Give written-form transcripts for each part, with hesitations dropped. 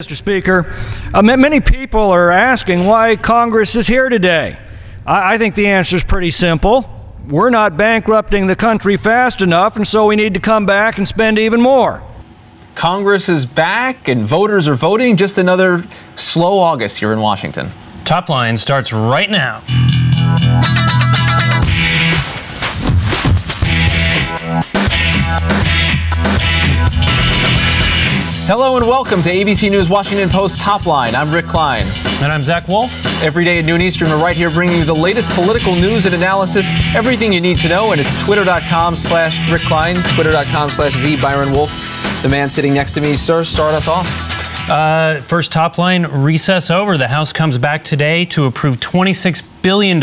Mr. Speaker, many people are asking why Congress is here today. I think the answer is pretty simple. We're not bankrupting the country fast enough, and so we need to come back and spend even more. Congress is back and voters are voting. Just another slow August here in Washington. Top Line starts right now. Hello and welcome to ABC News Washington Post Top Line. I'm Rick Klein. And I'm Zach Wolf. Every day at noon Eastern, we're right here bringing you the latest political news and analysis, everything you need to know, and it's twitter.com/Rick Klein, twitter.com/Z Byron Wolf. The man sitting next to me, sir, start us off. First Top Line, recess over. The House comes back today to approve $26 billion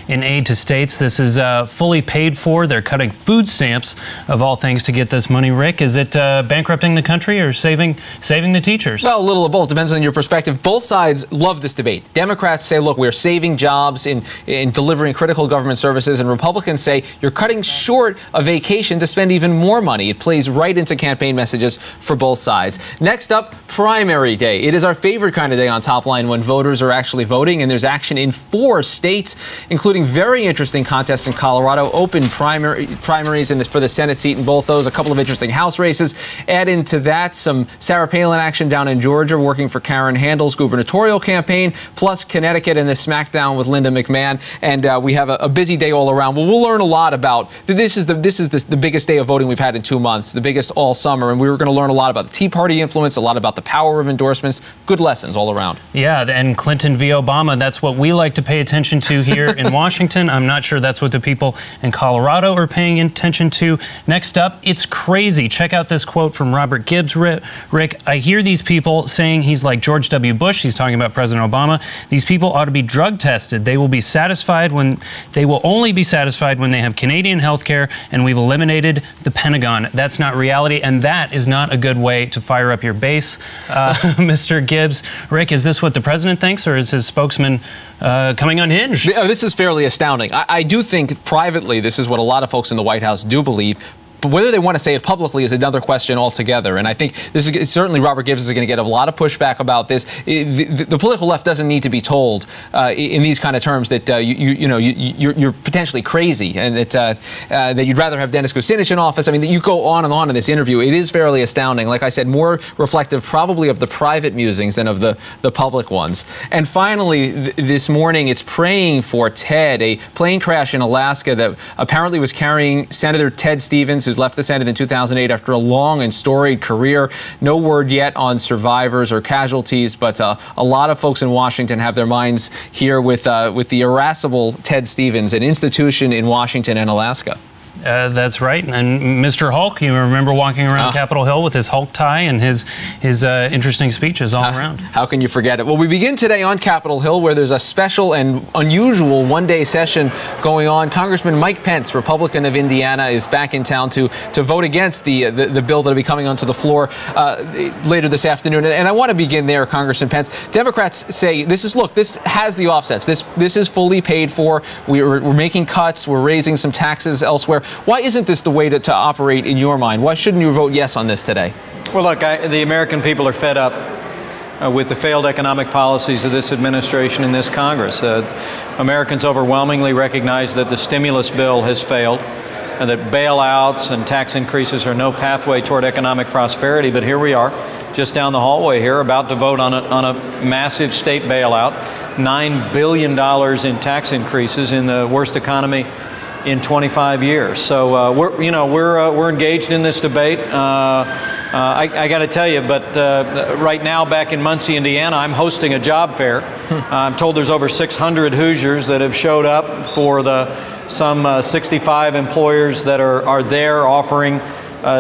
in aid to states. This is fully paid for. They're cutting food stamps, of all things, to get this money. Rick, is it bankrupting the country or saving the teachers? Well, a little of both. Depends on your perspective. Both sides love this debate. Democrats say, look, we're saving jobs in delivering critical government services, and Republicans say you're cutting short a vacation to spend even more money. It plays right into campaign messages for both sides. Next up, primary day. It is our favorite kind of day on Top Line when voters are actually voting, and there's action in 4 states, including very interesting contests in Colorado, open primaries for the Senate seat in both those, a couple of interesting House races. Add into that some Sarah Palin action down in Georgia, working for Karen Handel's gubernatorial campaign, plus Connecticut and the smackdown with Linda McMahon, and we have a busy day all around. Well, we'll learn a lot about this is the biggest day of voting we've had in 2 months, the biggest all summer, and we were going to learn a lot about the Tea Party influence, a lot about the power of endorsements, good lessons all around. Yeah, and Clinton v. Obama, that's what we like to pay attention to here in Washington. I'm not sure that's what the people in Colorado are paying attention to. Next up, it's crazy. Check out this quote from Robert Gibbs. Rick, I hear these people saying he's like George W. Bush. He's talking about President Obama. These people ought to be drug tested. They will only be satisfied when they have Canadian health care, and we've eliminated the Pentagon. That's not reality, and that is not a good way to fire up your base. Mr. Gibbs, Rick, is this what the president thinks, or is his spokesman coming unhinged? This is fairly astounding. I do think privately this is what a lot of folks in the White House do believe. But whether they want to say it publicly is another question altogether. And I think this is certainly Robert Gibbs is going to get a lot of pushback about this. The political left doesn't need to be told in these kind of terms that you're potentially crazy and that you'd rather have Dennis Kucinich in office. I mean, you go on and on in this interview. It is fairly astounding. Like I said, more reflective probably of the private musings than of the public ones. And finally, this morning, it's praying for Ted, a plane crash in Alaska that apparently was carrying Senator Ted Stevens, who's left the Senate in 2008 after a long and storied career. No word yet on survivors or casualties, but a lot of folks in Washington have their minds here with the irascible Ted Stevens, an institution in Washington and Alaska. That's right. And Mr. Hulk, you remember walking around Capitol Hill with his Hulk tie and his interesting speeches all around. How can you forget it? Well, we begin today on Capitol Hill, where there's a special and unusual one-day session going on. Congressman Mike Pence, Republican of Indiana, is back in town to vote against the bill that will be coming onto the floor later this afternoon. And I want to begin there, Congressman Pence. Democrats say this has the offsets. This is fully paid for. We're making cuts. We're raising some taxes elsewhere. Why isn't this the way to operate in your mind? Why shouldn't you vote yes on this today? Well, look, the American people are fed up with the failed economic policies of this administration and this Congress. Americans overwhelmingly recognize that the stimulus bill has failed, and that bailouts and tax increases are no pathway toward economic prosperity. But here we are, just down the hallway here, about to vote on a massive state bailout, $9 billion in tax increases in the worst economy in 25 years. So we're engaged in this debate. I got to tell you, but right now back in Muncie, Indiana, I'm hosting a job fair. I'm told there's over 600 Hoosiers that have showed up for some 65 employers that are there offering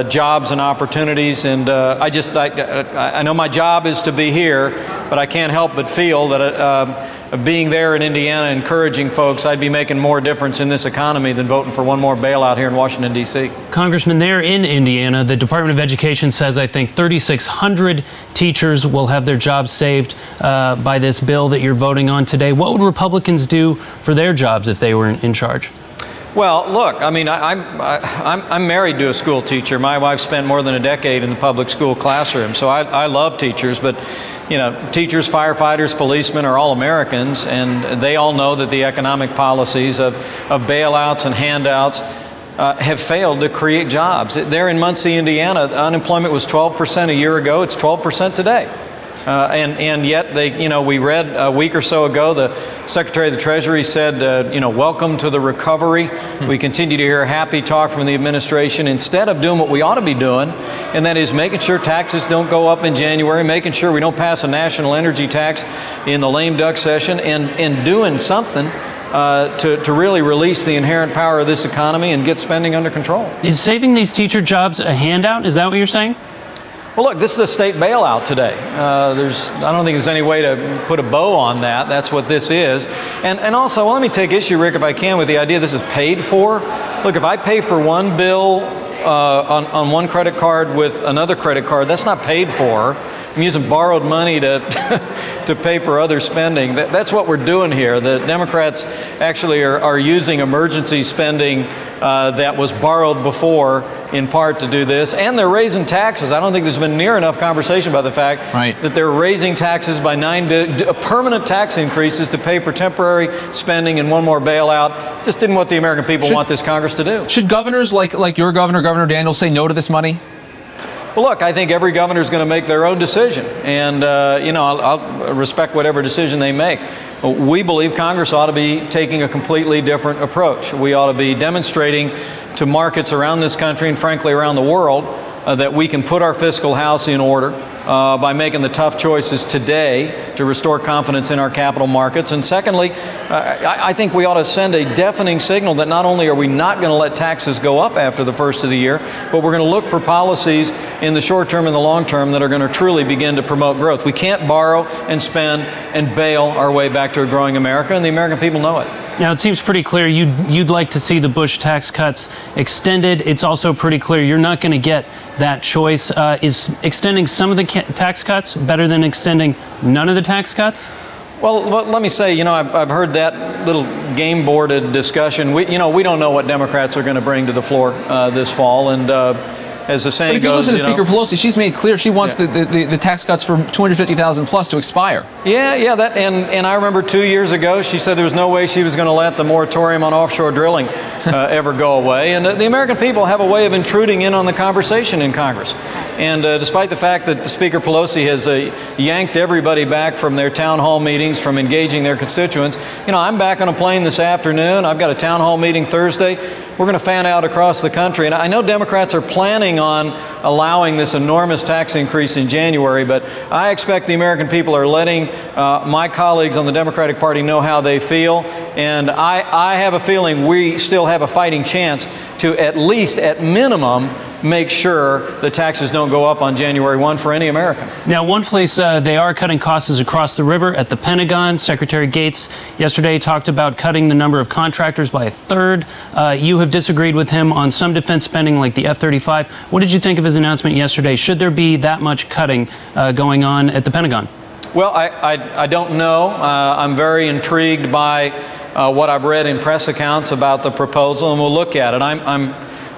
jobs and opportunities. And I know my job is to be here, but I can't help but feel that being there in Indiana, encouraging folks, I'd be making more difference in this economy than voting for one more bailout here in Washington, D.C. Congressman, there in Indiana, the Department of Education says, I think, 3,600 teachers will have their jobs saved by this bill that you're voting on today. What would Republicans do for their jobs if they were in charge? Well, look, I mean, I'm married to a school teacher. My wife spent more than a decade in the public school classroom, so I love teachers. But, you know, teachers, firefighters, policemen are all Americans, and they all know that the economic policies of bailouts and handouts have failed to create jobs. There in Muncie, Indiana, unemployment was 12% a year ago. It's 12% today. And yet, we read a week or so ago, the Secretary of the Treasury said, welcome to the recovery. We continue to hear happy talk from the administration instead of doing what we ought to be doing, and that is making sure taxes don't go up in January, making sure we don't pass a national energy tax in the lame duck session, and doing something to really release the inherent power of this economy and get spending under control. Is saving these teacher jobs a handout? Is that what you're saying? Well, look, this is a state bailout today. I don't think there's any way to put a bow on that. That's what this is. And also, well, let me take issue, Rick, if I can, with the idea this is paid for. Look, if I pay for one bill on one credit card with another credit card, that's not paid for. I'm using borrowed money to to pay for other spending. That's what we're doing here. The Democrats actually are using emergency spending that was borrowed before, in part to do this, and they're raising taxes. I don't think there's been near enough conversation about the fact that they're raising taxes by permanent tax increases to pay for temporary spending and one more bailout. Just didn't what the American people want this Congress to do. Should governors like your governor, Governor Daniels, say no to this money? Well, look, I think every governor is going to make their own decision, and I'll respect whatever decision they make. We believe Congress ought to be taking a completely different approach. We ought to be demonstrating to markets around this country and frankly around the world that we can put our fiscal house in order by making the tough choices today to restore confidence in our capital markets. And secondly, I think we ought to send a deafening signal that not only are we not going to let taxes go up after the first of the year, but we're going to look for policies in the short term and the long term that are going to truly begin to promote growth. We can't borrow and spend and bail our way back to a growing America, and the American people know it. Now, it seems pretty clear you'd like to see the Bush tax cuts extended. It's also pretty clear you're not going to get that choice. Is extending some of the tax cuts better than extending none of the tax cuts? Well, let me say, I've heard that little game-boarded discussion. We don't know what Democrats are going to bring to the floor this fall, and as the saying goes, if you listen to Speaker Pelosi, she's made clear she wants the tax cuts for 250,000 plus to expire. Yeah, that and I remember 2 years ago she said there was no way she was going to let the moratorium on offshore drilling ever go away. And the American people have a way of intruding in on the conversation in Congress. And despite the fact that Speaker Pelosi has yanked everybody back from their town hall meetings, from engaging their constituents, I'm back on a plane this afternoon. I've got a town hall meeting Thursday. We're going to fan out across the country. And I know Democrats are planning on allowing this enormous tax increase in January, but I expect the American people are letting my colleagues on the Democratic Party know how they feel. And I have a feeling we still have a fighting chance to at least, at minimum, make sure the taxes don't go up on January 1 for any American. Now, one place they are cutting costs is across the river at the Pentagon. Secretary Gates yesterday talked about cutting the number of contractors by a third. You have disagreed with him on some defense spending like the F-35. What did you think of his announcement yesterday? Should there be that much cutting going on at the Pentagon? Well, I don't know. I'm very intrigued by what I've read in press accounts about the proposal, and we'll look at it.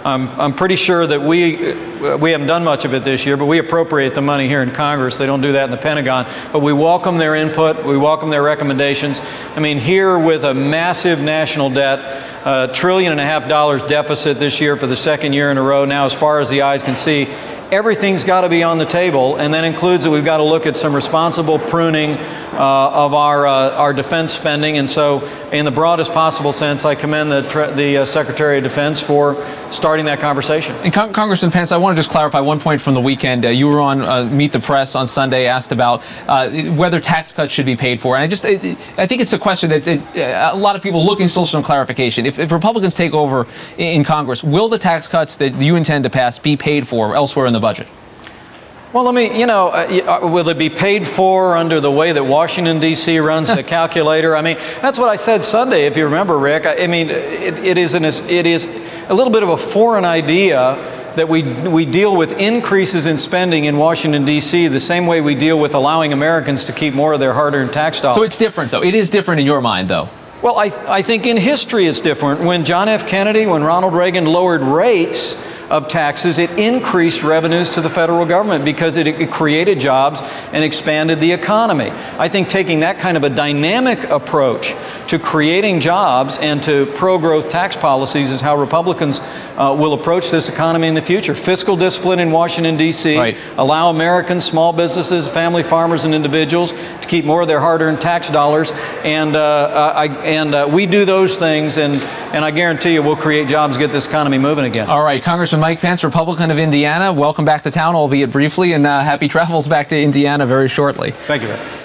I'm pretty sure that we haven't done much of it this year, but we appropriate the money here in Congress. They don't do that in the Pentagon. But we welcome their input. We welcome their recommendations. I mean, here with a massive national debt, $1.5 trillion deficit this year for the second year in a row, now as far as the eyes can see, everything's got to be on the table, and that includes that we've got to look at some responsible pruning of our defense spending. And so, in the broadest possible sense, I commend the Secretary of Defense for starting that conversation. And Congressman Pence, I want to just clarify one point from the weekend. You were on Meet the Press on Sunday, asked about whether tax cuts should be paid for. And I think it's a question that a lot of people looking still for some clarification. If Republicans take over in Congress, will the tax cuts that you intend to pass be paid for elsewhere in the budget? Well, will it be paid for under the way that Washington, D.C. runs the calculator? I mean, that's what I said Sunday, if you remember, Rick. I mean, it is a little bit of a foreign idea that we deal with increases in spending in Washington, D.C. the same way we deal with allowing Americans to keep more of their hard-earned tax dollars. So it's different, though. It is different in your mind, though. Well, I think in history it's different. When John F. Kennedy, when Ronald Reagan lowered rates of taxes, it increased revenues to the federal government because it created jobs and expanded the economy. I think taking that kind of a dynamic approach to creating jobs and to pro-growth tax policies is how Republicans will approach this economy in the future. Fiscal discipline in Washington, D.C., right. Allow Americans, small businesses, family farmers, and individuals to keep more of their hard-earned tax dollars. And we do those things, and I guarantee you we'll create jobs, get this economy moving again. All right, Congressman Mike Pence, Republican of Indiana, welcome back to town, albeit briefly, and happy travels back to Indiana very shortly. Thank you, Rick.